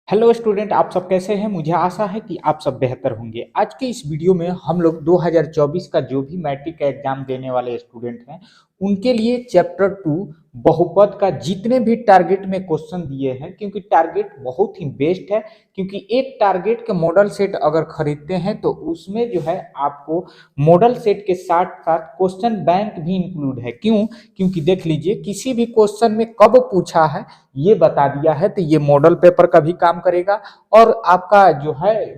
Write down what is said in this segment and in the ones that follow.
Hello student, आप सब कैसे हैं। मुझे आशा है कि आप सब बेहतर होंगे। आज के इस वीडियो में हम लोग 2024 का जो भी मैट्रिक का एग्जाम देने वाले स्टूडेंट हैं उनके लिए चैप्टर 2 बहुपद का जितने भी टारगेट में क्वेश्चन दिए हैं, क्योंकि टारगेट बहुत ही बेस्ट है। क्योंकि एक टारगेट के मॉडल सेट अगर खरीदते हैं तो उसमें जो है आपको मॉडल सेट के साथ साथ क्वेश्चन बैंक भी इंक्लूड है। क्यों? क्योंकि देख लीजिए, किसी भी क्वेश्चन में कब पूछा है ये बता दिया है, तो ये मॉडल पेपर का भी काम करेगा और आपका जो है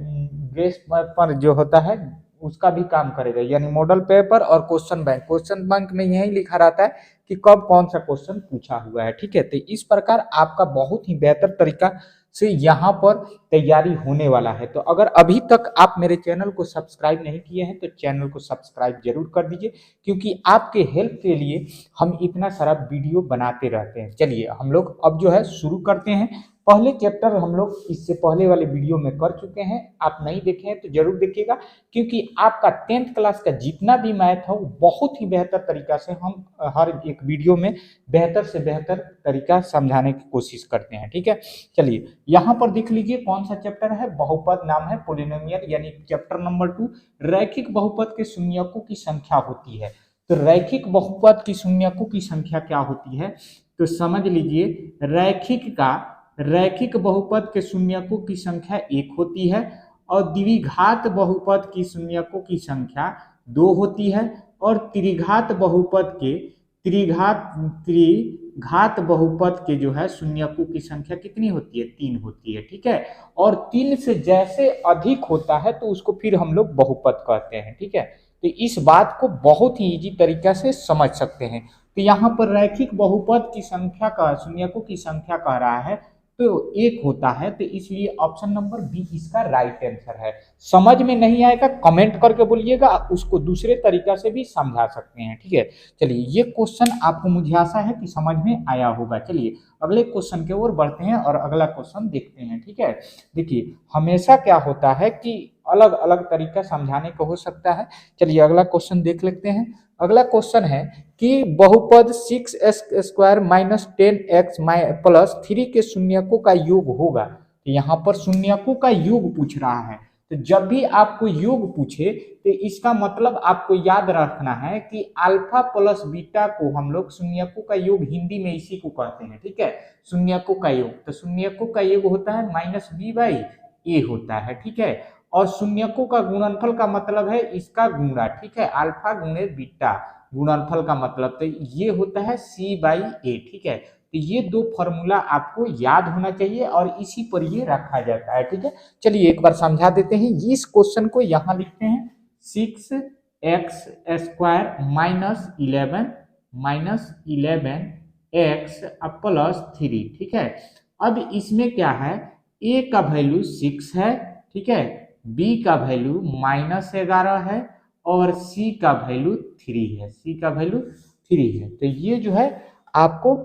गेस्ट पेपर जो होता है उसका भी काम करेगा। यानी मॉडल पेपर और क्वेश्चन बैंक में यही लिखा रहता है कि कब कौन सा क्वेश्चन पूछा हुआ है। ठीक है, तो इस प्रकार आपका बहुत ही बेहतर तरीका से यहाँ पर तैयारी होने वाला है। तो अगर अभी तक आप मेरे चैनल को सब्सक्राइब नहीं किए हैं तो चैनल को सब्सक्राइब जरूर कर दीजिए, क्योंकि आपके हेल्प के लिए हम इतना सारा वीडियो बनाते रहते हैं। चलिए हम लोग अब जो है शुरू करते हैं। पहले चैप्टर हम लोग इससे पहले वाले वीडियो में कर चुके हैं, आप नहीं देखे हैं तो जरूर देखिएगा, क्योंकि आपका 10th क्लास का जितना भी मैथ है वो बहुत ही बेहतर तरीका से हम हर एक वीडियो में बेहतर से बेहतर तरीका समझाने की कोशिश करते हैं। ठीक है, चलिए यहाँ पर देख लीजिए कौन सा चैप्टर है। बहुपद नाम है पोलिनोमियल, यानी चैप्टर नंबर 2 रैखिक बहुपद के शून्यकों की संख्या होती है। तो रैखिक बहुपद की शून्यकों की संख्या क्या होती है, तो समझ लीजिए रैखिक बहुपद के शून्यकों की संख्या 1 होती है और द्विघात बहुपद की शून्यकों की संख्या 2 होती है और त्रिघात बहुपद के जो है शून्यकों की संख्या कितनी होती है, 3 होती है। ठीक है, और 3 से जैसे अधिक होता है तो उसको फिर हम लोग बहुपद कहते हैं। ठीक है, तो इस बात को बहुत ही इजी तरीका से समझ सकते हैं। तो यहाँ पर रैखिक बहुपद की संख्या का शून्यकों की संख्या कह रहा है तो 1 होता है, तो इसलिए ऑप्शन नंबर बी इसका राइट आंसर है। समझ में नहीं आएगा कमेंट करके बोलिएगा, उसको दूसरे तरीका से भी समझा सकते हैं। ठीक है, चलिए ये क्वेश्चन आपको मुझे आशा है कि समझ में आया होगा। चलिए अगले क्वेश्चन की ओर बढ़ते हैं और अगला क्वेश्चन देखते हैं। ठीक है, देखिए हमेशा क्या होता है कि अलग अलग तरीका समझाने को हो सकता है। चलिए अगला क्वेश्चन देख लेते हैं। अगला क्वेश्चन है कि बहुपद 6x² माइनस 10x प्लस 3 के शून्यकों का योग होगा। तो यहाँ पर शून्यकों का योग पूछ रहा है। तो जब भी आपको योग पूछे तो इसका मतलब आपको याद रखना है कि अल्फा प्लस बीटा को हम लोग शून्यकों का योग हिंदी में इसी को कहते हैं। ठीक है, शून्यकों का योग, तो शून्यकों का योग होता है -b/a होता है। ठीक है, और शून्यकों का गुणनफल का मतलब है इसका गुणा। ठीक है, अल्फा गुणे बीटा गुणनफल का मतलब, तो ये होता है c/a। ठीक है, तो ये दो फॉर्मूला आपको याद होना चाहिए और इसी पर ये रखा जाता है। ठीक है, चलिए एक बार समझा देते हैं। इस क्वेश्चन को यहाँ लिखते हैं 6x² -11x प्लस 3। ठीक है, अब इसमें क्या है, a का वैल्यू 6 है। ठीक है, b का वैल्यू -11 है और c का वैल्यू 3 है। तो ये जो है आपको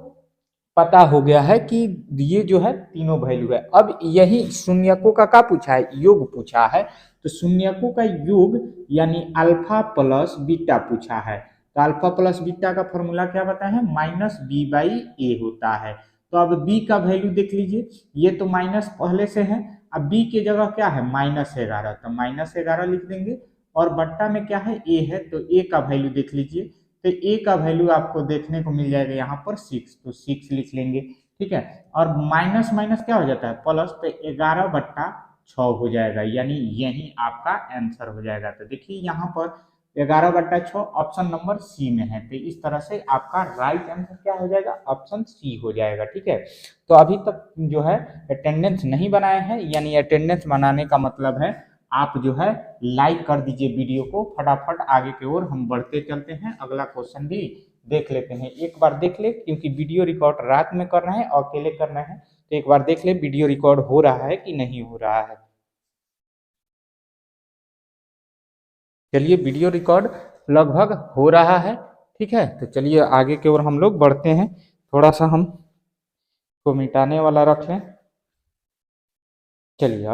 पता हो गया है कि ये जो है तीनों वैल्यू है। अब यही शून्यकों का क्या पूछा है, योग पूछा है। तो शून्यकों का योग यानी अल्फा प्लस बीटा पूछा है। तो अल्फा प्लस बीटा का फॉर्मूला क्या बताया है, -b/a होता है। तो अब b का वैल्यू देख लीजिए, ये तो माइनस पहले से है। अब b की जगह क्या है, -11, तो -11 लिख देंगे और बट्टा में क्या है, a है, तो a का वैल्यू देख लीजिए। तो a का वैल्यू आपको देखने को मिल जाएगा यहाँ पर 6, तो 6 लिख लेंगे। ठीक है, और माइनस माइनस क्या हो जाता है, प्लस, तो 11/6 हो जाएगा, यानी यही आपका आंसर हो जाएगा। तो देखिए यहाँ पर 11/6 ऑप्शन नंबर सी में है। तो इस तरह से आपका राइट आंसर क्या हो जाएगा, ऑप्शन सी हो जाएगा। ठीक है, तो अभी तक जो है अटेंडेंस नहीं बनाए हैं, यानी अटेंडेंस बनाने का मतलब है आप जो है लाइक कर दीजिए वीडियो को। फटाफट आगे की ओर हम बढ़ते चलते हैं, अगला क्वेश्चन भी देख लेते हैं। एक बार देख ले, क्योंकि वीडियो रिकॉर्ड रात में कर रहे हैं और अकेले करना है, तो एक बार देख ले वीडियो रिकॉर्ड हो रहा है कि नहीं हो रहा है। चलिए वीडियो रिकॉर्ड लगभग हो रहा है। ठीक है, तो चलिए आगे की ओर हम लोग बढ़ते हैं। थोड़ा सा हम को मिटाने वाला रख लें। चलिए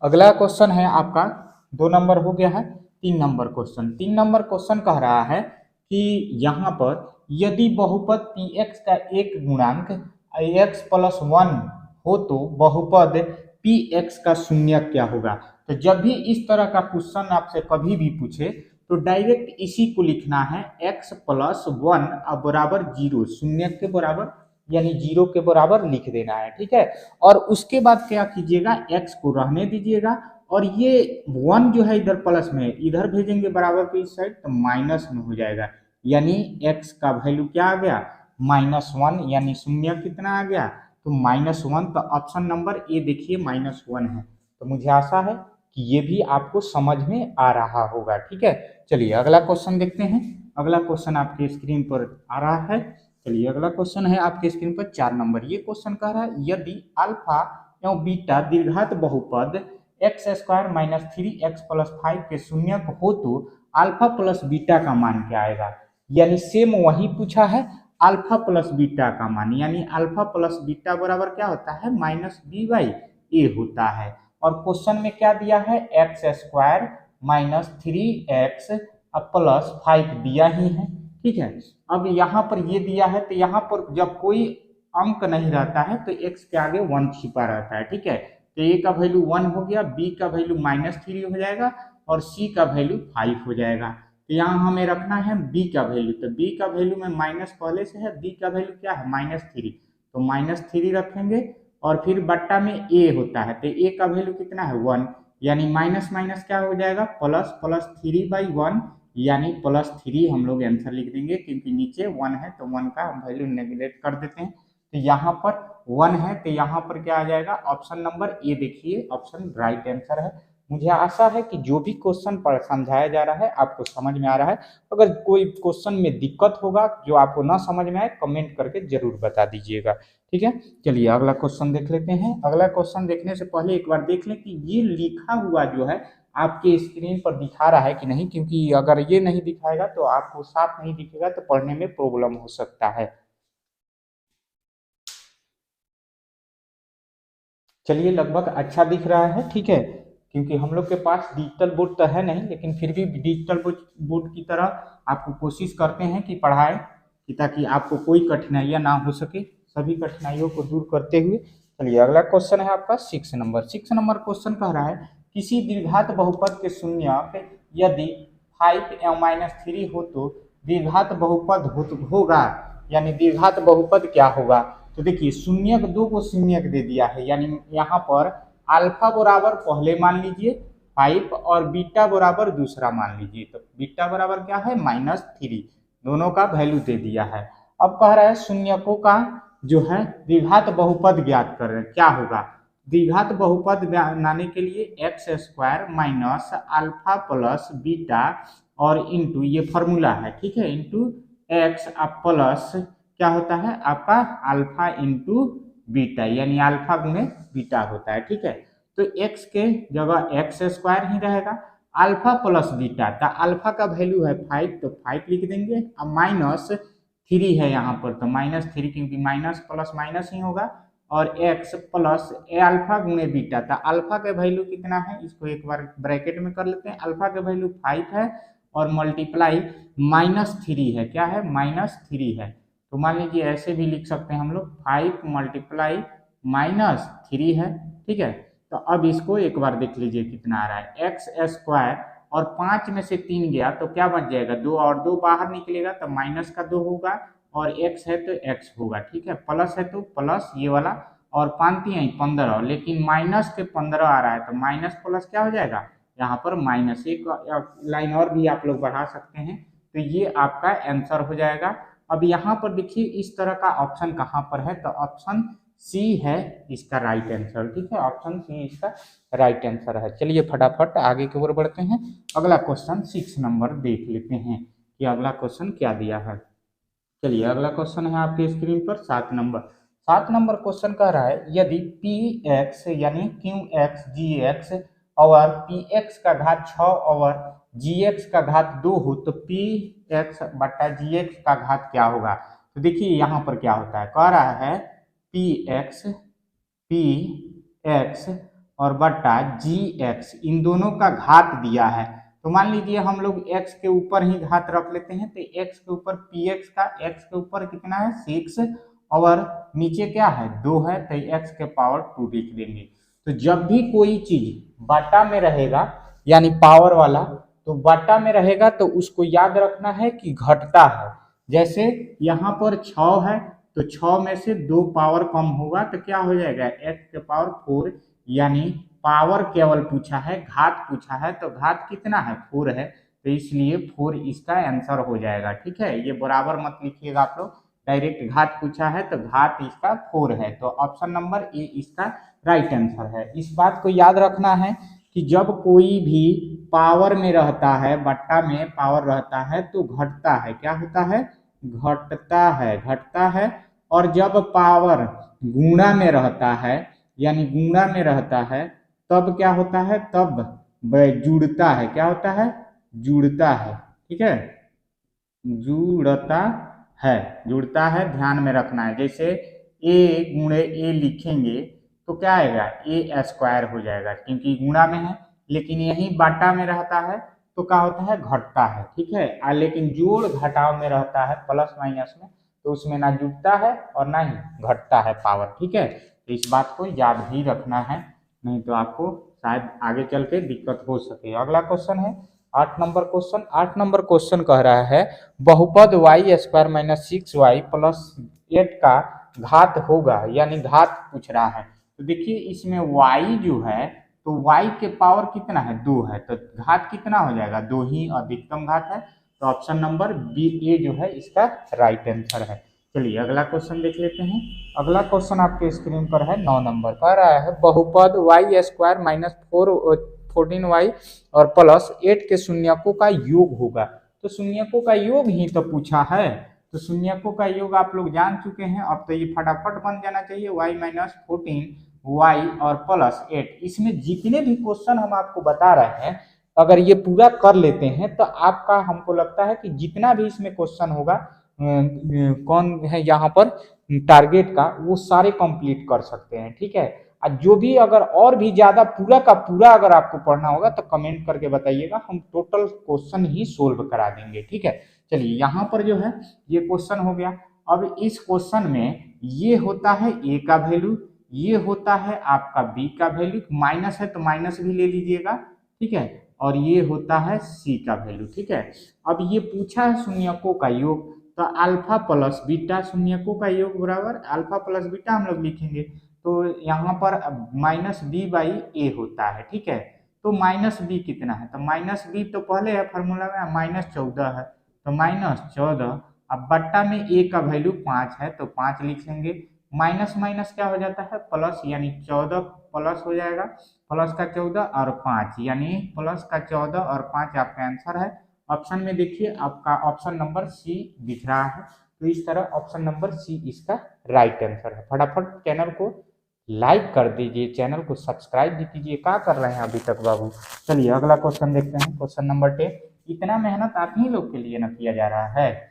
अगला क्वेश्चन है आपका 2 नंबर हो गया है। 3 नंबर क्वेश्चन कह रहा है कि यहाँ पर यदि बहुपद px का एक गुणांक x + 1 हो तो बहुपद पी एक्स का शून्यक क्या होगा। तो जब भी इस तरह का क्वेश्चन आपसे कभी भी पूछे तो डायरेक्ट इसी को लिखना है, x प्लस वन बराबर जीरो, शून्यक के बराबर यानी जीरो के बराबर लिख देना है, ठीक है। और उसके बाद क्या कीजिएगा, x को रहने दीजिएगा और ये वन जो है इधर प्लस में, इधर भेजेंगे बराबर पे इस साइड तो माइनस में हो जाएगा, यानी x का वैल्यू क्या आ गया, -1, यानी शून्य कितना आ गया तो -1। तो ऑप्शन नंबर ए देखिए -1 है। तो मुझे आशा है कि ये भी आपको समझ में आ रहा होगा, ठीक है। चलिए अगला क्वेश्चन देखते हैं। अगला क्वेश्चन आपके स्क्रीन पर आ रहा है। चलिए अगला क्वेश्चन है आपके स्क्रीन पर 4 नंबर। ये क्वेश्चन कह रहा है यदि अल्फा एवं बीटा द्विघात बहुपद x² - 3x + 5 के शून्यक हो तो अल्फा प्लस बीटा का मान क्या आएगा। यानी सेम वही पूछा है, अल्फा प्लस बीटा का मान, यानी अल्फा प्लस बीटा बराबर क्या होता है -b/a होता है। और क्वेश्चन में क्या दिया है, x² - 3x + 5 दिया ही है, ठीक है। अब यहाँ पर ये दिया है तो यहाँ पर जब कोई अंक नहीं रहता है तो x के आगे 1 छिपा रहता है, ठीक है। तो a का वैल्यू 1 हो गया, b का वैल्यू -3 हो जाएगा और c का वैल्यू 5 हो जाएगा। तो यहाँ हमें रखना है b का वैल्यू, तो b का वैल्यू में माइनस पहले से है, b का वैल्यू क्या है -3, तो -3 रखेंगे और फिर बट्टा में a होता है, तो a का वैल्यू कितना है 1, यानी माइनस माइनस क्या हो जाएगा प्लस, प्लस 3/1 यानी +3 हम लोग आंसर लिख देंगे, क्योंकि नीचे 1 है तो 1 का हम वैल्यू नेगलेक्ट कर देते हैं। तो यहाँ पर 1 है तो यहाँ पर क्या आ जाएगा, ऑप्शन नंबर ए देखिए ऑप्शन राइट आंसर है। मुझे आशा है कि जो भी क्वेश्चन पर समझाया जा रहा है आपको समझ में आ रहा है। अगर कोई क्वेश्चन में दिक्कत होगा जो आपको ना समझ में आए कमेंट करके जरूर बता दीजिएगा, ठीक है। चलिए अगला क्वेश्चन देख लेते हैं। अगला क्वेश्चन देखने से पहले एक बार देख लें कि ये लिखा हुआ जो है आपके स्क्रीन पर दिखा रहा है कि नहीं, क्योंकि अगर ये नहीं दिखाएगा तो आपको साफ नहीं दिखेगा तो पढ़ने में प्रॉब्लम हो सकता है। चलिए लगभग अच्छा दिख रहा है, ठीक है, क्योंकि हम लोग के पास डिजिटल बोर्ड तो है नहीं, लेकिन फिर भी डिजिटल बोर्ड की तरह आपको कोशिश करते हैं कि पढ़ाए कि ताकि आपको कोई कठिनाइयाँ ना हो सके, सभी कठिनाइयों को दूर करते हुए। चलिए अगला क्वेश्चन है आपका 6 नंबर। 6 नंबर क्वेश्चन कह रहा है किसी द्विघात बहुपद के शून्यक यदि 5 एवं -3 हो तो द्विघात बहुपद होगा, यानी द्विघात बहुपद क्या होगा। तो देखिए शून्यक दो को शून्यक दे दिया है, यानी यहाँ पर अल्फा बराबर पहले मान लीजिए 5 और बीटा बराबर दूसरा मान लीजिए। तो बीटा बराबर क्या है -3, दोनों का वैल्यू दे दिया है। अब कह रहा है शून्यकों का जो है द्विघात बहुपद ज्ञात कर रहे हैं, क्या होगा। द्विघात बहुपद बनाने के लिए x² - अल्फा प्लस बीटा और इंटू ये फॉर्मूला है, ठीक है, इंटू x प्लस क्या होता है आपका अल्फा इंटू बीटा, यानी अल्फा गुणे बीटा होता है, ठीक है। तो x के जगह x² ही रहेगा, अल्फा प्लस बीटा, तो अल्फा का वैल्यू है 5 तो 5 लिख देंगे, अब -3 है यहाँ पर तो -3, क्योंकि माइनस प्लस माइनस ही होगा, और x प्लस अल्फा गुणे बीटा, तो अल्फा का वैल्यू कितना है इसको एक बार ब्रैकेट में कर लेते हैं, अल्फा का वैल्यू 5 है और मल्टीप्लाई -3 है, क्या है -3 है। तो मान लीजिए ऐसे भी लिख सकते हैं हम लोग 5 × -3 है, ठीक है। तो अब इसको एक बार देख लीजिए कितना आ रहा है x² और 5 में से 3 गया तो क्या बच जाएगा 2 और 2 बाहर निकलेगा तो -2 होगा और x है तो x होगा, ठीक है, प्लस है तो प्लस ये वाला और 5 है 15, लेकिन -15 आ रहा है तो माइनस प्लस क्या हो जाएगा यहाँ पर माइनस, एक लाइन और भी आप लोग बढ़ा सकते हैं, तो ये आपका आंसर हो जाएगा। अब यहाँ पर देखिए इस तरह का ऑप्शन कहाँ पर है, तो ऑप्शन सी है इसका राइट आंसर, ठीक है, ऑप्शन सी इसका राइट आंसर है। चलिए फटाफट आगे की ओर बढ़ते हैं। अगला क्वेश्चन 6 नंबर देख लेते हैं कि अगला क्वेश्चन क्या दिया है। चलिए अगला क्वेश्चन है आपके स्क्रीन पर 7 नंबर। 7 नंबर क्वेश्चन कह रहा है यदि px यानी qx gx और px का घात 6 और gx का घात 2 हो तो px बटा gx का घात क्या होगा। तो देखिए यहाँ पर क्या होता है, कह रहा है px और बटा gx इन दोनों का घात दिया है, तो मान लीजिए हम लोग x के ऊपर ही घात रख लेते हैं, तो x के ऊपर px का x के ऊपर कितना है 6 और नीचे क्या है 2 है तो x के पावर 2 लिख देंगे। तो जब भी कोई चीज बटा में रहेगा यानी पावर वाला, तो बटा में रहेगा तो उसको याद रखना है कि घटता है। जैसे यहाँ पर 6 है तो 6 में से 2 पावर कम होगा तो क्या हो जाएगा x के पावर 4, यानी पावर केवल पूछा है, घात पूछा है तो घात कितना है 4 है, तो इसलिए 4 इसका आंसर हो जाएगा। ठीक है, ये बराबर मत लिखिएगा आप लोग, डायरेक्ट घात पूछा है तो घात इसका 4 है, तो ऑप्शन नंबर ए इसका राइट आंसर है। इस बात को याद रखना है कि जब कोई भी पावर में रहता है, बट्टा में पावर रहता है तो घटता है, क्या होता है घटता है, घटता है। और जब पावर गुणा में रहता है यानी गुणा में रहता है तब क्या होता है, तब जुड़ता है, क्या होता है जुड़ता है। ठीक है, जुड़ता है, जुड़ता है, ध्यान में रखना है। जैसे ए गुणे ए लिखेंगे तो क्या आएगा ए स्क्वायर हो जाएगा क्योंकि गुणा में है, लेकिन यही बाटा में रहता है तो क्या होता है घटता है। ठीक है, लेकिन जोड़ घटाव में रहता है प्लस माइनस में तो उसमें ना जुड़ता है और ना ही घटता है पावर। ठीक है, तो इस बात को याद भी रखना है, नहीं तो आपको शायद आगे चल के दिक्कत हो सके। अगला क्वेश्चन है 8 नंबर क्वेश्चन। 8 नंबर क्वेश्चन कह रहा है बहुपद Y square minus 6y plus 8 का घात होगा, यानी घात पूछ रहा है। तो देखिए इसमें y जो है तो y के पावर कितना है 2 है, तो घात कितना हो जाएगा 2 ही अधिकतम घात है, तो ऑप्शन नंबर बी ए जो है इसका राइट आंसर है। चलिए अगला क्वेश्चन देख लेते हैं। अगला क्वेश्चन आपके स्क्रीन पर है 9 नंबर, कह रहा है बहुपद वाई स्क्वायर माइनस 14y और प्लस 8 के शून्यकों का योग होगा। तो शून्यकों का योग ही तो पूछा है, तो शून्यकों का योग आप लोग जान चुके हैं, अब तो ये फटाफट बन जाना चाहिए y माइनस 14y और प्लस 8। इसमें जितने भी क्वेश्चन हम आपको बता रहे हैं अगर ये पूरा कर लेते हैं तो आपका हमको लगता है कि जितना भी इसमें क्वेश्चन होगा कौन है यहाँ पर टारगेट का वो सारे कंप्लीट कर सकते हैं। ठीक है, और जो भी अगर और भी ज्यादा पूरा का पूरा अगर आपको पढ़ना होगा तो कमेंट करके बताइएगा, हम टोटल क्वेश्चन ही सोल्व करा देंगे। ठीक है, चलिए यहाँ पर जो है ये क्वेश्चन हो गया। अब इस क्वेश्चन में ये होता है ए का वैल्यू, ये होता है आपका बी का वैल्यू, माइनस है तो माइनस भी ले लीजिएगा। ठीक है, और ये होता है सी का वैल्यू। ठीक है, अब ये पूछा है शून्यकों का योग, तो अल्फा प्लस बीटा शून्यकों का योग बराबर अल्फा प्लस बीटा हम लोग लिखेंगे, तो यहाँ पर माइनस बी बाई ए होता है। ठीक है, तो माइनस बी कितना है, तो माइनस बी तो पहले है फॉर्मूला में माइनस 14 है, तो माइनस 14, अब बट्टा में ए का वैल्यू 5 है तो 5 लिख लेंगे, माइनस माइनस क्या हो जाता है प्लस, यानी 14 प्लस हो जाएगा, प्लस का 14 और 5 यानी प्लस का 14 और 5 आपका आंसर है। ऑप्शन में देखिए आपका ऑप्शन नंबर सी दिख रहा है, तो इस तरह ऑप्शन नंबर सी इसका राइट आंसर है। फटाफट चैनल को लाइक कर दीजिए, चैनल को सब्सक्राइब भी कीजिए, क्या कर रहे हैं अभी तक बाबू। चलिए अगला क्वेश्चन देखते हैं, क्वेश्चन नंबर 10। इतना मेहनत आप ही लोग के लिए ना किया जा रहा है।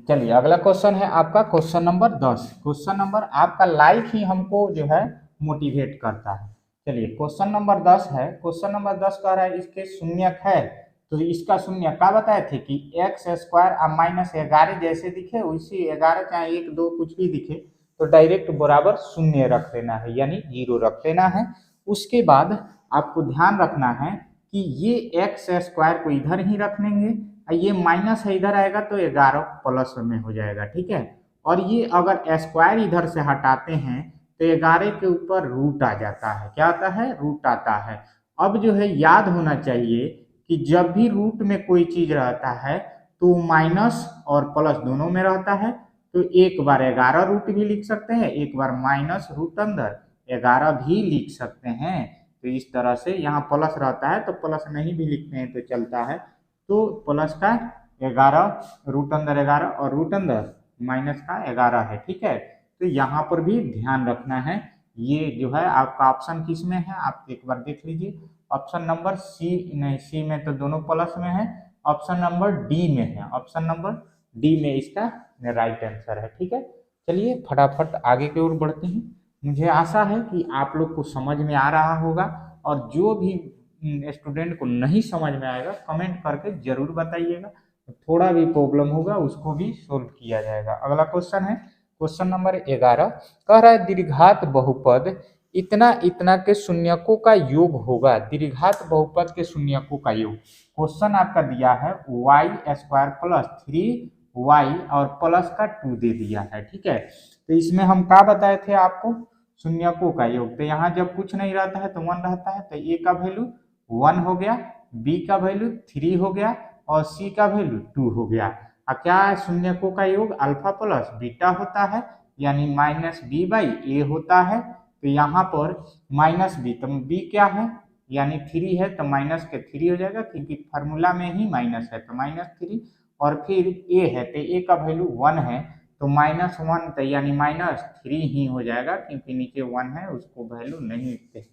चलिए अगला क्वेश्चन है आपका क्वेश्चन नंबर 10। क्वेश्चन नंबर आपका लाइक ही हमको जो है मोटिवेट करता है। चलिए क्वेश्चन नंबर 10 है, क्वेश्चन नंबर 10 कह रहा है इसके शून्यक है, तो इसका शून्य क्या बताए थे कि एक्स स्क्वायर और माइनस 11 जैसे दिखे उसी 11 चाहे 1 2 कुछ भी दिखे तो डायरेक्ट बराबर शून्य रख लेना है, यानी 0 रख लेना है। उसके बाद आपको ध्यान रखना है कि ये एक्स स्क्वायर को इधर ही रख लेंगे, ये माइनस है इधर आएगा तो 11 प्लस में हो जाएगा। ठीक है, और ये अगर स्क्वायर इधर से हटाते हैं तो 11 के ऊपर रूट आ जाता है, क्या आता है रूट आता है। अब जो है याद होना चाहिए कि जब भी रूट में कोई चीज रहता है तो माइनस और प्लस दोनों में रहता है, तो एक बार 11 रूट भी लिख सकते हैं, एक बार माइनस रूट अंदर 11 भी लिख सकते हैं। तो इस तरह से यहाँ प्लस रहता है तो प्लस नहीं भी लिखते हैं तो चलता है, तो प्लस का 11 रूट अंदर 11 और रूट अंदर माइनस का 11 है। ठीक है, तो यहाँ पर भी ध्यान रखना है। ये जो है आपका ऑप्शन किस में है आप एक बार देख लीजिए, ऑप्शन नंबर सी नहीं, सी में तो दोनों प्लस में है, ऑप्शन नंबर डी में है, ऑप्शन नंबर डी में इसका राइट आंसर है। ठीक है, चलिए फटाफट आगे की ओर बढ़ते हैं। मुझे आशा है कि आप लोग को समझ में आ रहा होगा, और जो भी स्टूडेंट को नहीं समझ में आएगा कमेंट करके जरूर बताइएगा, थोड़ा भी प्रॉब्लम होगा उसको भी सोल्व किया जाएगा। अगला क्वेश्चन है क्वेश्चन नंबर 11 कह रहा है द्विघात बहुपद इतना इतना के शून्यकों का योग होगा। द्विघात बहुपद के शून्यकों का योग क्वेश्चन आपका दिया है वाई स्क्वायर प्लस 3y और प्लस का 2 दे दिया है। ठीक है, तो इसमें हम क्या बताए थे आपको, शून्यकों का योग। तो यहाँ जब कुछ नहीं रहता है तो 1 रहता है, तो a का वैल्यू 1 हो गया, b का वैल्यू 3 हो गया और c का वैल्यू 2 हो गया। अब क्या है, शून्यकों का योग अल्फा प्लस बीटा होता है, यानी माइनस बी बाई ए होता है। तो यहाँ पर माइनस बी, तो बी क्या है, यानी 3 है, तो माइनस के 3 हो जाएगा, क्योंकि फार्मूला में ही माइनस है, तो -3। और फिर ए है, तो ए का वैल्यू 1 है, तो -1, तो यानी -3 ही हो जाएगा, क्योंकि नीचे 1 है, उसको वैल्यू नहीं लिखते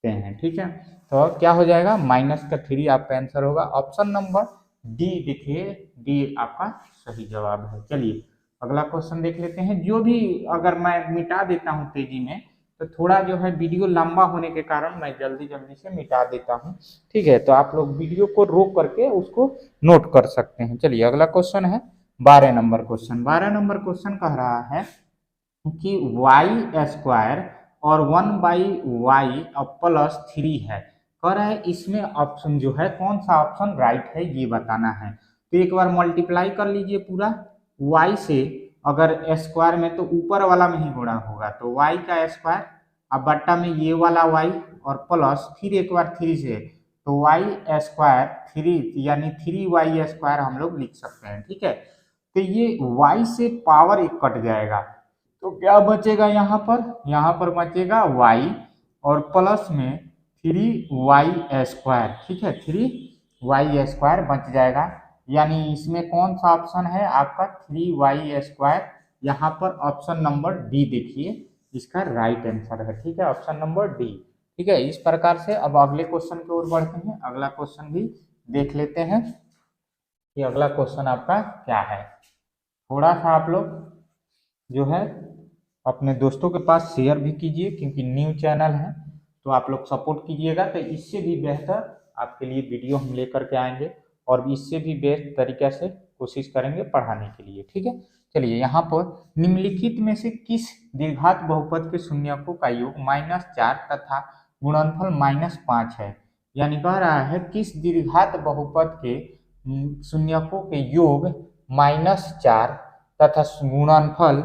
हैं। ठीक है, तो क्या हो जाएगा, -3 आपका आंसर होगा। ऑप्शन नंबर डी देखिए, डी आपका सही जवाब है। चलिए अगला क्वेश्चन देख लेते हैं। जो भी अगर मैं मिटा देता हूं तेजी में, तो थोड़ा जो है वीडियो लंबा होने के कारण मैं जल्दी जल्दी से मिटा देता हूं। ठीक है, तो आप लोग वीडियो को रोक करके उसको नोट कर सकते हैं। चलिए अगला क्वेश्चन है 12 नंबर क्वेश्चन। 12 नंबर क्वेश्चन कह रहा है कि वाई स्क्वायर और 1/y अब प्लस 3 है। कह रहा है इसमें ऑप्शन जो है कौन सा ऑप्शन राइट है ये बताना है। तो एक बार मल्टीप्लाई कर लीजिए पूरा y से, अगर स्क्वायर में तो ऊपर वाला में ही गुणा होगा, तो y का स्क्वायर, अब बट्टा में ये वाला y और प्लस फिर एक बार 3 से, तो y स्क्वायर 3 यानी 3y स्क्वायर हम लोग लिख सकते हैं। ठीक है, तो ये y से पावर 1 कट जाएगा, तो क्या बचेगा यहाँ पर बचेगा y और प्लस में 3y स्क्वायर। ठीक है, 3y स्क्वायर बच जाएगा, यानी इसमें कौन सा ऑप्शन है आपका 3y स्क्वायर। यहाँ पर ऑप्शन नंबर डी देखिए, इसका राइट आंसर है। ठीक है, ऑप्शन नंबर डी। ठीक है, इस प्रकार से अब अगले क्वेश्चन की ओर बढ़ते हैं। अगला क्वेश्चन भी देख लेते हैं कि अगला क्वेश्चन आपका क्या है। थोड़ा सा आप लोग जो है अपने दोस्तों के पास शेयर भी कीजिए, क्योंकि न्यू चैनल है, तो आप लोग सपोर्ट कीजिएगा, तो इससे भी बेहतर आपके लिए वीडियो हम लेकर के आएंगे और इससे भी बेस्ट तरीके से कोशिश करेंगे पढ़ाने के लिए। ठीक है, चलिए यहाँ पर निम्नलिखित में से किस द्विघात बहुपद के शून्यकों का योग -4 तथा गुणनफल -5 है। यानी कह रहा है किस द्विघात बहुपद के शून्यकों के योग -4 तथा गुणनफल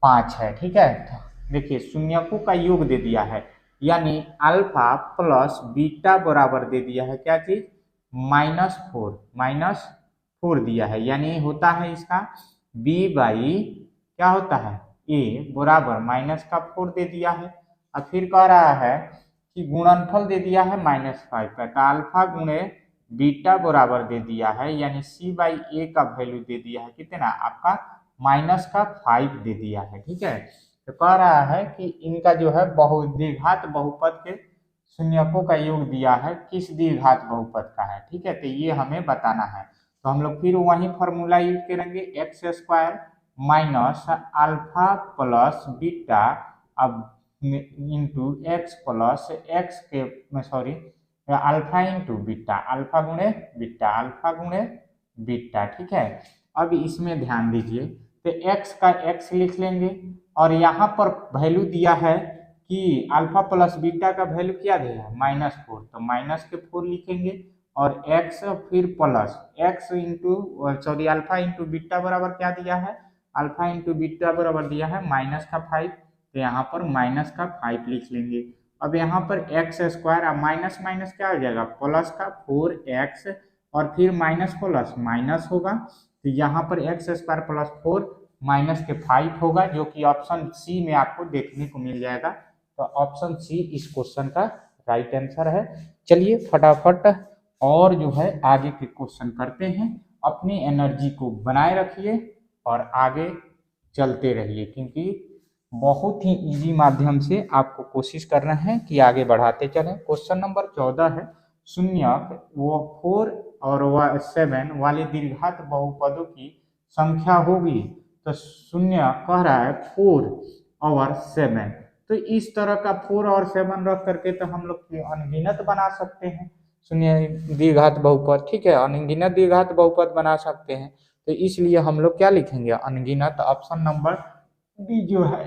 5 है। ठीक है, देखिए शून्यकों का योग दे दिया है, यानी अल्फा प्लस बीटा बराबर दे दिया है क्या चीज, -4 दिया है, यानी होता है इसका b बाई क्या होता है a बराबर -4 दे दिया है। अब फिर कह रहा है कि गुणनफल दे दिया है -5 का, तो अल्फा गुणे बीटा बराबर दे दिया है, यानी c बाई a का वैल्यू दे दिया है कितना आपका -5 दे दिया है। ठीक है, तो कह रहा है कि इनका जो है द्विघात बहुपद के शून्यकों का योग दिया है, किस द्विघात बहुपद का है। ठीक है, तो ये हमें बताना है। तो हम लोग फिर वही फॉर्मूला यूज करेंगे, x square minus alpha plus beta अब इंटू एक्स प्लस एक्स के sorry alpha into beta, alpha गुणे बीटा। ठीक है, अब इसमें ध्यान दीजिए, तो x का x लिख लेंगे और यहाँ पर वैल्यू दिया है कि अल्फा प्लस बीटा का वैल्यू क्या दिया है -4, तो माइनस के 4 लिखेंगे और x फिर plus x into sorry alpha into beta बराबर क्या दिया है, अल्फा इंटू बीटा बराबर दिया है -5, तो यहाँ पर -5 लिख लेंगे। अब यहाँ पर एक्स स्क्वायर, अब माइनस माइनस क्या हो जाएगा प्लस का 4x और फिर माइनस प्लस माइनस होगा, तो यहाँ पर एक्स स्क्वायर प्लस 4 माइनस के 5 होगा, जो कि ऑप्शन सी में आपको देखने को मिल जाएगा। तो ऑप्शन सी इस क्वेश्चन का राइट आंसर है। चलिए फटाफट और जो है आगे के क्वेश्चन करते हैं। अपनी एनर्जी को बनाए रखिए और आगे चलते रहिए, क्योंकि बहुत ही इजी माध्यम से आपको कोशिश करना है कि आगे बढ़ाते चलें। क्वेश्चन नंबर 14 है, शून्यक वो 4 और 7 वाले द्विघात बहुपदों की संख्या होगी, तो शून्य कह रहा है 4 और 7, तो इस तरह का 4 और 7 रख करके तो हम लोग अनगिनत बना सकते हैं शून्य द्विघात बहुपद। ठीक है, अनगिनत द्विघात बहुपद बना सकते हैं, तो इसलिए हम लोग क्या लिखेंगे अनगिनत। ऑप्शन नंबर बी जो है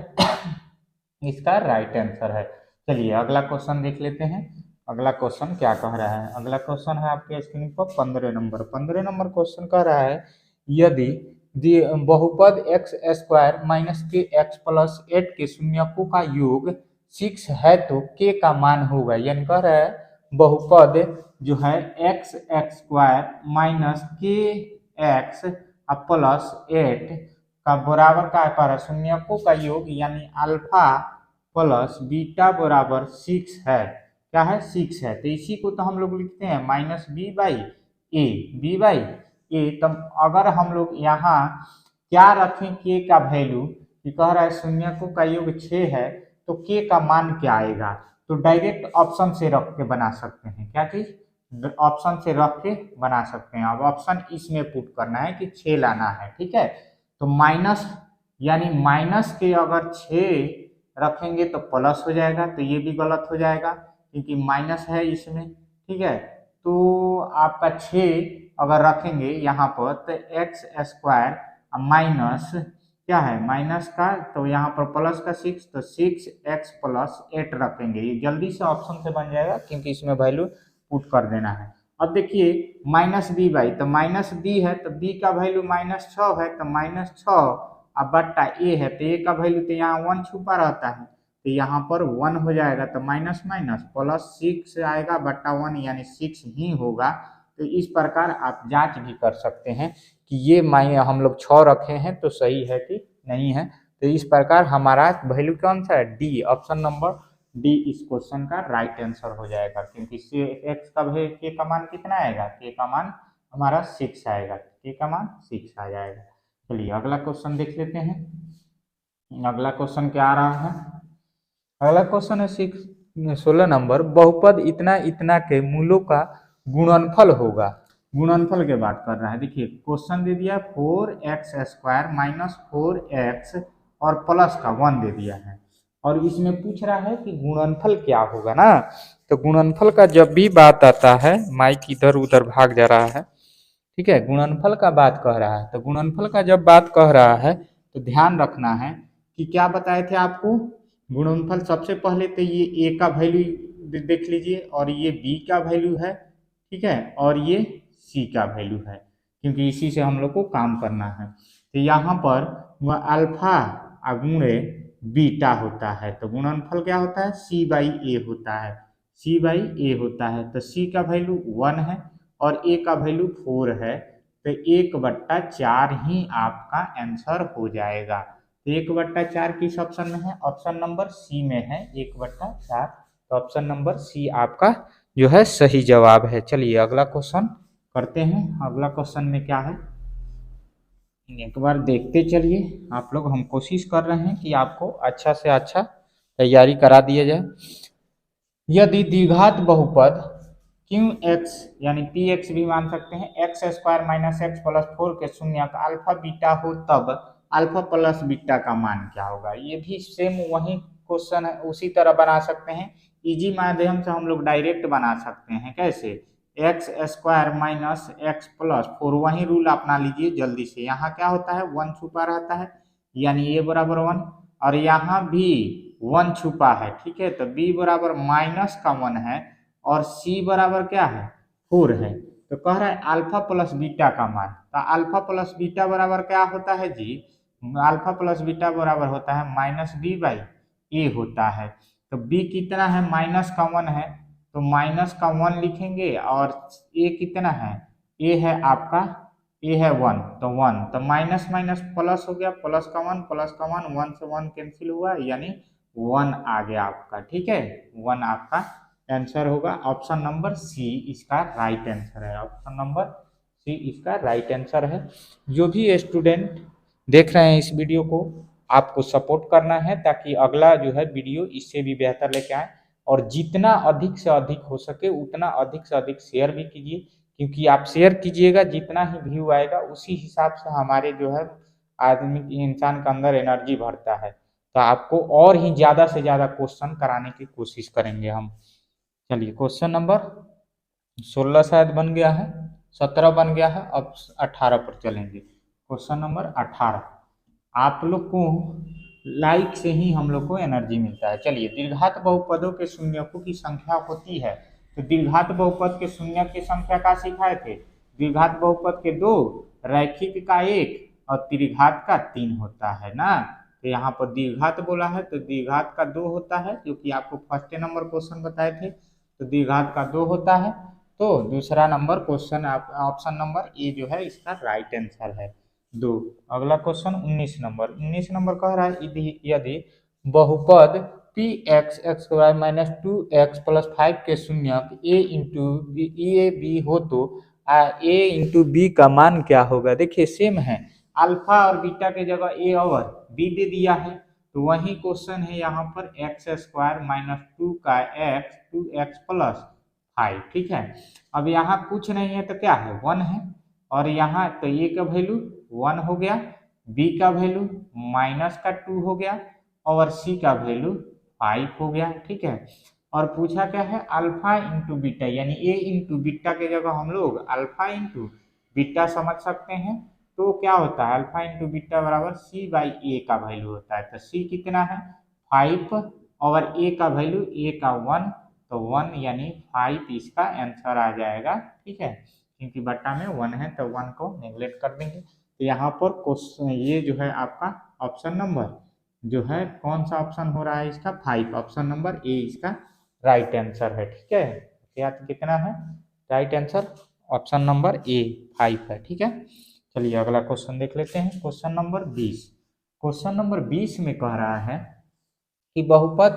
इसका राइट आंसर है। चलिए अगला क्वेश्चन देख लेते हैं। अगला क्वेश्चन क्या कह रहा है? अगला क्वेश्चन है आपके स्क्रीन पर 15 नंबर। 15 नंबर क्वेश्चन कह रहा है यदि बहुपद एक्स स्क्वायर माइनस के एक्स प्लस 8 के शून्यकों का योग 6 है तो के का मान होगा। यानी कह रहा है बहुपद जो है एक्स एक्स स्क्वायर माइनस के एक्स प्लस 8 का बराबर का पर शून्यकों का योग यानी अल्फा प्लस बीटा बराबर 6 है। क्या है? 6 है। तो इसी को तो हम लोग लिखते हैं minus B by A, B by A. तब अगर हम लोग यहाँ क्या रखें के का वैल्यू, कि कह रहा है शून्यकों का योग 6 है तो के का मान क्या आएगा? तो डायरेक्ट ऑप्शन से रख के बना सकते हैं। क्या चीज? ऑप्शन से रख के बना सकते हैं। अब ऑप्शन इसमें पुट करना है कि 6 लाना है। ठीक है, तो माइनस यानी माइनस के अगर 6 रखेंगे तो प्लस हो जाएगा, तो ये भी गलत हो जाएगा क्योंकि माइनस है इसमें। ठीक है, तो आपका 6 अगर रखेंगे यहाँ पर तो एक्स स्क्वायर माइनस क्या है माइनस का, तो यहाँ पर प्लस का 6 तो 6x प्लस 8 रखेंगे। ये जल्दी से ऑप्शन से बन जाएगा क्योंकि इसमें वैल्यू पुट कर देना है। अब देखिए माइनस बी बाई, तो माइनस बी है तो बी का वैल्यू -6 है तो -6 अब बट्टा ए है तो ए का वैल्यू तो यहाँ 1 छुपा रहता है तो यहाँ पर 1 हो जाएगा। तो माइनस माइनस प्लस 6 आएगा बट्टा 1 यानी 6 ही होगा। तो इस प्रकार आप जांच भी कर सकते हैं कि ये हम लोग 6 रखे हैं तो सही है कि नहीं है। तो इस प्रकार हमारा वैल्यू कौन सा है? डी, ऑप्शन नंबर डी इस क्वेश्चन का राइट आंसर हो जाएगा क्योंकि एक्स का के का मान कितना आएगा? के का मान हमारा 6 आएगा, के का मान 6 आ जाएगा। चलिए अगला क्वेश्चन देख लेते हैं। अगला क्वेश्चन क्या आ रहा है? अगला क्वेश्चन है 16 नंबर। बहुपद इतना इतना के मूलों का गुणनफल होगा। गुणनफल के बात कर रहा है। देखिए क्वेश्चन दे दिया 4x स्क्वायर माइनस 4x और प्लस का 1 दे दिया है और इसमें पूछ रहा है कि गुणनफल क्या होगा ना। तो गुणनफल का जब भी बात आता है, माइक इधर उधर भाग जा रहा है। ठीक है, गुणनफल का बात कह रहा है तो गुणनफल का जब बात कह रहा है तो ध्यान रखना है कि क्या बताए थे आपको गुणनफल। सबसे पहले तो ये ए का वैल्यू देख लीजिए और ये बी का वैल्यू है। ठीक है, और ये सी का वैल्यू है क्योंकि इसी से हम लोग को काम करना है। तो यहाँ पर वह अल्फा गुणे बीटा होता है तो गुणनफल क्या होता है? सी बाई ए होता है, सी बाई ए होता है। तो सी का वैल्यू 1 है और ए का वैल्यू 4 है तो 1/4 ही आपका आंसर हो जाएगा। तो 1/4 किस ऑप्शन में है? ऑप्शन नंबर सी में है 1/4। तो ऑप्शन नंबर सी आपका जो है सही जवाब है। चलिए अगला क्वेश्चन करते हैं। अगला क्वेश्चन में क्या है एक बार देखते चलिए आप लोग। हम कोशिश कर रहे हैं कि आपको अच्छा से अच्छा तैयारी करा दिया जाए। यदि द्विघात बहुपद क्यू एक्स यानी पी एक्स भी मान सकते हैं x square minus x plus 4 के शून्य का अल्फा बीटा हो तब अल्फा प्लस बीटा का मान क्या होगा? ये भी सेम वही क्वेश्चन है, उसी तरह बना सकते हैं। इजी माध्यम से हम लोग डायरेक्ट बना सकते हैं। कैसे? X square minus x plus 4 वही रूल अपना लीजिए जल्दी से। यहाँ क्या होता है? 1 छुपा रहता है यानी ए बराबर 1 और यहाँ भी 1 छुपा है। ठीक है, तो बी बराबर माइनस का 1 है और सी बराबर क्या है? 4 है। तो कह रहा है अल्फा प्लस बीटा का मान। तो अल्फा प्लस बीटा बराबर क्या होता है जी? अल्फा प्लस बीटा बराबर होता है माइनस बी बाई ए होता है। तो बी कितना है? माइनस का 1 है तो माइनस का 1 लिखेंगे और ए कितना है? ए है आपका, ए है 1 तो 1 तो माइनस माइनस प्लस हो गया, प्लस का 1 प्लस का 1, 1 से 1 कैंसिल हुआ यानी 1 आ गया आपका। ठीक है, 1 आपका आंसर होगा। ऑप्शन नंबर सी इसका राइट आंसर है। ऑप्शन नंबर सी इसका राइट आंसर है। जो भी स्टूडेंट देख रहे हैं इस वीडियो को आपको सपोर्ट करना है ताकि अगला जो है वीडियो इससे भी बेहतर लेके आए और जितना अधिक से अधिक हो सके उतना अधिक से अधिक शेयर भी कीजिए क्योंकि आप शेयर कीजिएगा जितना ही व्यू आएगा उसी हिसाब से हमारे जो है आदमी इंसान के अंदर एनर्जी बढ़ता है। तो आपको और ही ज़्यादा से ज़्यादा क्वेश्चन कराने की कोशिश करेंगे हम। चलिए क्वेश्चन नंबर 16 शायद बन गया है, 17 बन गया है, अब 18 पर चलेंगे। क्वेश्चन नंबर 18 आप लोग को लाइक से ही हम लोग को एनर्जी मिलता है। चलिए, दीर्घात बहुपदों के शून्यकों की संख्या होती है, तो दीर्घात बहुपद के शून्यक की संख्या का सिखाए थे, दीर्घात बहुपद के 2, रैखिक का 1 और त्रिघात का 3 होता है ना। तो यहाँ पर दीर्घात बोला है तो दीर्घात का 2 होता है, क्योंकि आपको फर्स्ट नंबर क्वेश्चन बताए थे, तो दीर्घात का 2 होता है। तो दूसरा number question option number A जो है इसका राइट आंसर है 2। अगला क्वेश्चन 19 नंबर कह रहा है, यदि बहुपद P X Y minus 2x plus 5 के शून्यक ए इंटू बी हो तो ए इंटू बी का मान क्या होगा। देखिए सेम है, अल्फा और बीटा के जगह ए और बी दे दिया है, तो वही क्वेश्चन है यहाँ पर एक्स स्क्वायर माइनस 2 का एक्स 2x प्लस 5। ठीक है, अब यहाँ कुछ नहीं है तो क्या है 1 है, और यहाँ तो ए का वैल्यू 1 हो गया, बी का वैल्यू माइनस का 2 हो गया और सी का वैल्यू 5 हो गया। ठीक है, और पूछा क्या है अल्फा इंटू बीटा, यानी ए इंटू बीटा के जगह हम लोग अल्फा इंटू बीटा समझ सकते हैं। तो क्या होता है अल्फा इंटू बीटा बराबर सी बाई ए का वैल्यू होता है, तो सी कितना है 5 और ए का वैल्यू ए का 1, तो 1 यानी 5 इसका आंसर आ जाएगा। ठीक है, क्योंकि बट्टा में 1 है तो 1 को नेग्लेक्ट कर देंगे। तो यहाँ पर क्वेश्चन ये जो है आपका ऑप्शन नंबर जो है कौन सा ऑप्शन हो रहा है इसका 5, ऑप्शन नंबर ए इसका राइट आंसर है। ठीक है, क्या कितना है right answer option number A 5 है। ठीक है, चलिए अगला क्वेश्चन देख लेते हैं, क्वेश्चन नंबर 20। क्वेश्चन नंबर 20 में कह रहा है कि बहुपद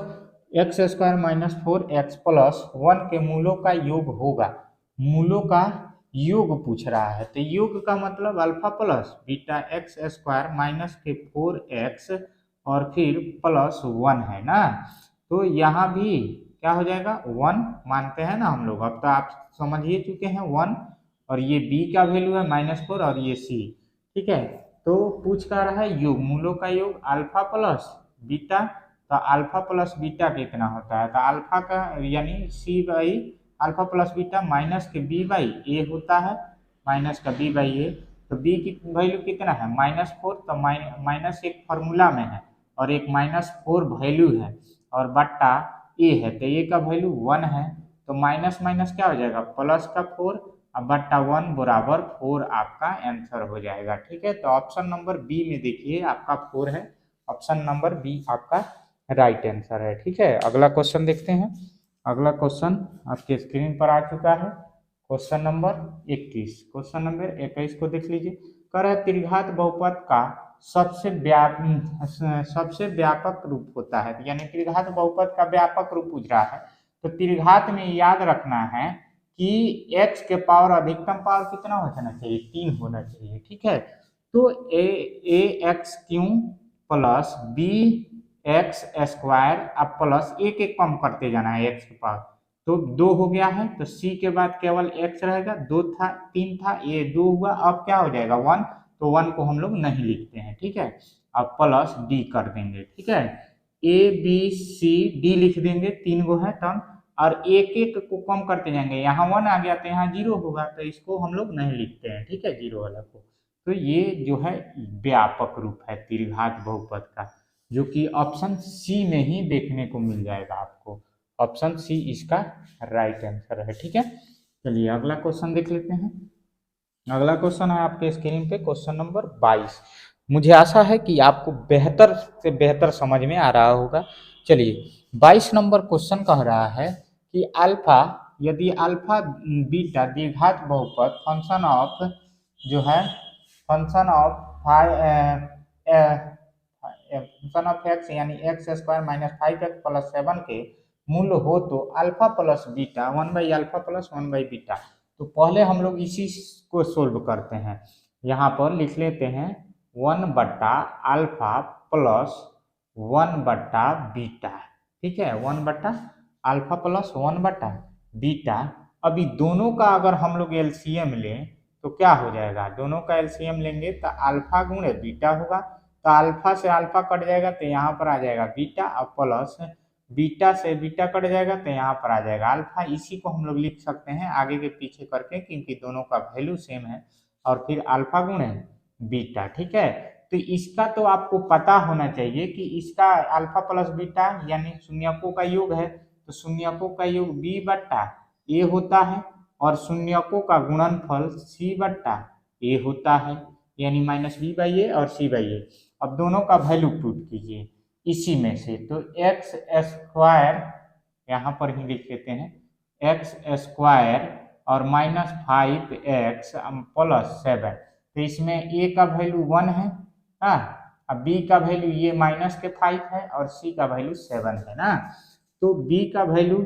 x square minus 4x plus 1 के मूलों का योग होगा। मूलों का योग पूछ रहा है, तो योग का मतलब alpha plus beta x square minus के 4x और फिर प्लस 1 है ना। तो यहाँ भी क्या हो जाएगा 1 मानते हैं ना हम लोग, अब तो आप समझ ही चुके हैं 1, और ये b का वैल्यू है -4 और ये c। ठीक है, तो पूछ कर रहा है योग, मूलों का योग अल्फा प्लस बीटा, तो अल्फा प्लस बीटा कितना होता है, तो अल्फा का यानी C by alpha plus beta minus के बी बाई ए होता है, माइनस का बी बाई ए, तो बी की वैल्यू कितना है -4, तो माइनस एक फार्मूला में है और एक -4 वैल्यू है और बट्टा ए है, तो ए का वैल्यू 1 है, तो माइनस माइनस क्या हो जाएगा प्लस का 4 और बट्टा 1 बराबर 4 आपका आंसर हो जाएगा। ठीक है, तो ऑप्शन नंबर बी में देखिए आपका 4 है, ऑप्शन नंबर बी आपका राइट आंसर है। ठीक है, अगला क्वेश्चन देखते हैं। अगला क्वेश्चन आपके स्क्रीन पर आ चुका है, क्वेश्चन नंबर 21। क्वेश्चन नंबर 21 को देख लीजिए, कह रहा है त्रिघात बहुपद का सबसे व्यापक रूप होता है, यानी त्रिघात बहुपद का व्यापक रूप पूछ रहा है। तो त्रिघात में याद रखना है कि x के पावर अधिकतम पावर कितना होना चाहिए 3 होना चाहिए। ठीक है, तो A X cube plus B X square अब प्लस एक एक कम करते जाना है x के पावर, तो 2 हो गया है, तो c के बाद केवल x रहेगा, 2 था 3 था ये 2 हुआ, अब क्या हो जाएगा 1, तो 1 को हम लोग नहीं लिखते हैं। ठीक है, अब प्लस डी कर देंगे। ठीक है, ए बी सी डी लिख देंगे, 3 गो है टर्म, और एक एक को कम करते जाएंगे, यहाँ 1 आ गया तो यहाँ 0 होगा, तो इसको हम लोग नहीं लिखते हैं। ठीक है, 0 वाला को, तो ये जो है व्यापक रूप है त्रिघात बहुपद का, जो कि ऑप्शन सी में ही देखने को मिल जाएगा आपको, ऑप्शन सी इसका राइट आंसर है। ठीक है, चलिए अगला क्वेश्चन देख लेते हैं। अगला क्वेश्चन है आपके स्क्रीन पे क्वेश्चन नंबर 22। मुझे आशा है कि आपको बेहतर से बेहतर समझ में आ रहा होगा। चलिए 22 नंबर क्वेश्चन कह रहा है कि अल्फा, यदि अल्फा बीटा द्विघात बहुपद फंक्शन ऑफ जो है function of function of X यानी X square minus 5x plus 7 के मूल हो तो alpha plus beta 1 by alpha plus 1 by beta. तो पहले हम लोग इसी को सोल्व करते हैं, यहाँ पर लिख लेते हैं 1 बट्टा अल्फा प्लस 1 बट्टा बीटा। ठीक है, 1 बट्टा अल्फा प्लस 1 बट्टा बीटा। अभी दोनों का अगर हम लोग एलसीएम लें तो क्या हो जाएगा, दोनों का एलसीएम लेंगे तो अल्फा गुणे बीटा होगा, तो अल्फा से अल्फा कट जाएगा तो यहाँ पर आ जाएगा बीटा, और प्लस बीटा से बीटा कट जाएगा तो यहाँ पर आ जाएगा अल्फा। इसी को हम लोग लिख सकते हैं आगे के पीछे करके, क्योंकि दोनों का वैल्यू सेम है, और फिर अल्फा गुणे बीटा। ठीक है, तो इसका तो आपको पता होना चाहिए कि इसका अल्फा प्लस बीटा यानी शून्यकों का योग है, तो शून्यकों का योग बी बट्टा ए होता है और शून्यकों का गुणनफल सी बट्टा ए होता है, यानी माइनस बी बाई ए और सी बाई ए। अब दोनों का वैल्यू पुट कीजिए इसी में से, तो एक्स स्क्वायर यहाँ पर ही लिख लेते हैं, एक्स स्क्वायर और माइनस 5x प्लस 7, तो इसमें a का वैल्यू 1 है, हाँ, अब b का वैल्यू ये माइनस के 5 है और c का वैल्यू 7 है ना। तो b का वैल्यू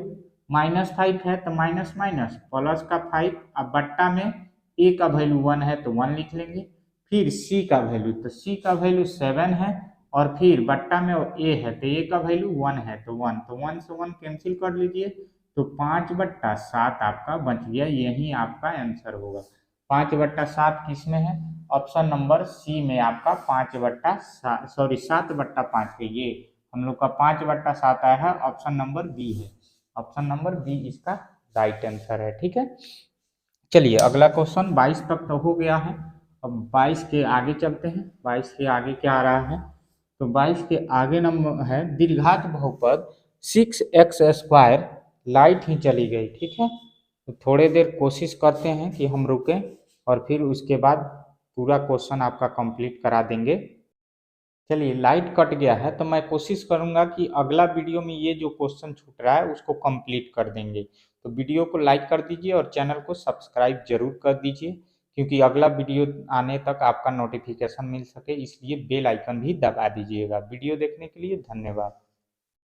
-5 है तो माइनस माइनस प्लस का 5, अब बट्टा में a का वैल्यू 1 है तो 1 लिख लेंगे, फिर c का वैल्यू, तो c का वैल्यू 7 है और फिर बट्टा में a है तो a का वैल्यू 1 है तो 1, तो 1 से 1 कैंसिल कर लीजिए, तो 5/7 आपका बच गया, यही आपका आंसर होगा। 5/7 किस में है? ऑप्शन नंबर सी में आपका 7/5 है, ये हम लोग का 5/7 आया है, ऑप्शन नंबर बी है, ऑप्शन नंबर बी इसका राइट आंसर है। ठीक है, चलिए अगला क्वेश्चन 22 तक तो हो गया है, अब 22 के आगे चलते हैं। 22 के आगे क्या आ रहा है? तो 22 के आगे नंबर है दीर्घात बहुपद 6x², लाइट ही चली गई। ठीक है, तो थोड़े देर कोशिश करते हैं कि हम रुकें और फिर उसके बाद पूरा क्वेश्चन आपका कंप्लीट करा देंगे। चलिए लाइट कट गया है तो मैं कोशिश करूंगा कि अगला वीडियो में ये जो क्वेश्चन छूट रहा है उसको कंप्लीट कर देंगे। तो वीडियो को लाइक कर दीजिए और चैनल को सब्सक्राइब जरूर कर दीजिए, क्योंकि अगला वीडियो आने तक आपका नोटिफिकेशन मिल सके, इसलिए बेल आइकन भी दबा दीजिएगा। वीडियो देखने के लिए धन्यवाद।